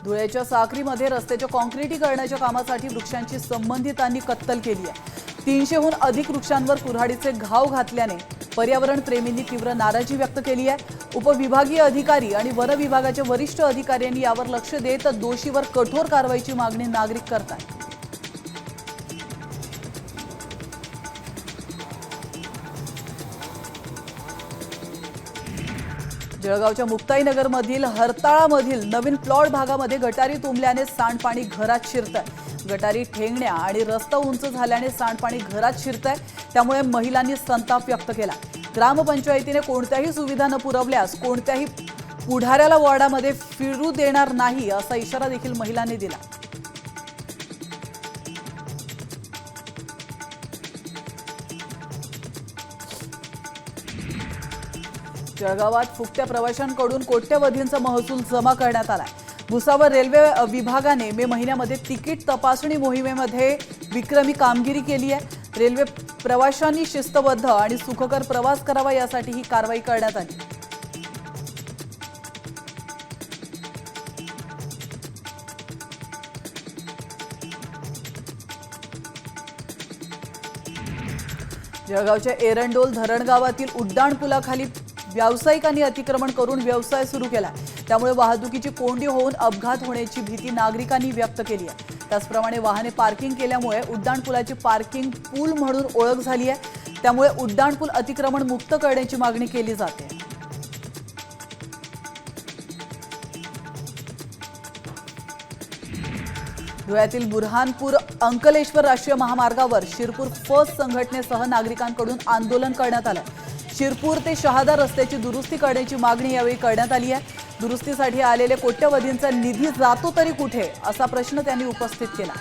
धुळ्याच्या साक्रीमध्ये रस्त्याच्या काँक्रिटीकरणाच्या कामासाठी वृक्षांची संबंधितांनी कत्तल केली आहे। 300हून अधिक वृक्षांवर कुऱ्हाडीचे घाव घातल्याने पर्यावरण प्रेमींनी तीव्र नाराजी व्यक्त केली आहे। उपविभागीय अधिकारी आणि वन विभागाच्या वरिष्ठ अधिकाऱ्यांनी यावर लक्ष देत दोषीवर कठोर कारवाईची मागणी नागरिक करतात। जळगावच्या मुक्ताईनगरमधील हरताळामधील नवीन प्लॉट भागामध्ये गटारी तुंबल्याने सांडपाणी घरात शिरतंय। गटारी ठेंगण्या आणि रस्ता उंच झाल्याने सांडपाणी घरात शिरतंय, त्यामुळे महिलांनी संताप व्यक्त केला। ग्रामपंचायतीने कोणत्याही सुविधा न पुरवल्यास कोणत्याही पुढाऱ्याला वॉर्डामध्ये फिरू देणार नाही असा इशारा देखील महिलांनी दिला। जळगावात फुकट्या प्रवाशांकडून कोट्यवधींचा महसूल जमा करण्यात आलाय। भुसावळ रेल्वे विभागाने मे महिन्यामध्ये तिकीट तपासणी मोहिमेमध्ये विक्रमी कामगिरी केली आहे। रेल्वे प्रवाशांनी शिस्तबद्ध आणि सुखकर प्रवास करावा यासाठी ही कारवाई करण्यात आली। जळगावच्या एरंडोल धरण गावातील उड्डाण पुलाखाली व्यावसायिकांनी अतिक्रमण करून व्यवसाय सुरू केला, त्यामुळे वाहतुकीची कोंडी होऊन अपघात होण्याची भीती नागरिकांनी व्यक्त केली आहे। त्याचप्रमाणे वाहने पार्किंग केल्यामुळे उड्डाण पुलाची पार्किंग पूल म्हणून ओळख झाली आहे, त्यामुळे उड्डाण पूल अतिक्रमण मुक्त करण्याची मागणी केली जाते। धुळ्यातील बुरहानपूर अंकलेश्वर राष्ट्रीय महामार्गावर शिरपूर फर्स्ट संघटनेसह नागरिकांकडून आंदोलन करण्यात आलं। शिरपूर ते शहादा रस्त्याची दुरुस्ती करण्याची मागणी यावेळी करण्यात आली आहे। दुरुस्तीसाठी आलेले कोट्यवधींचा निधी जातो तरी कुठे असा प्रश्न त्यांनी उपस्थित केला।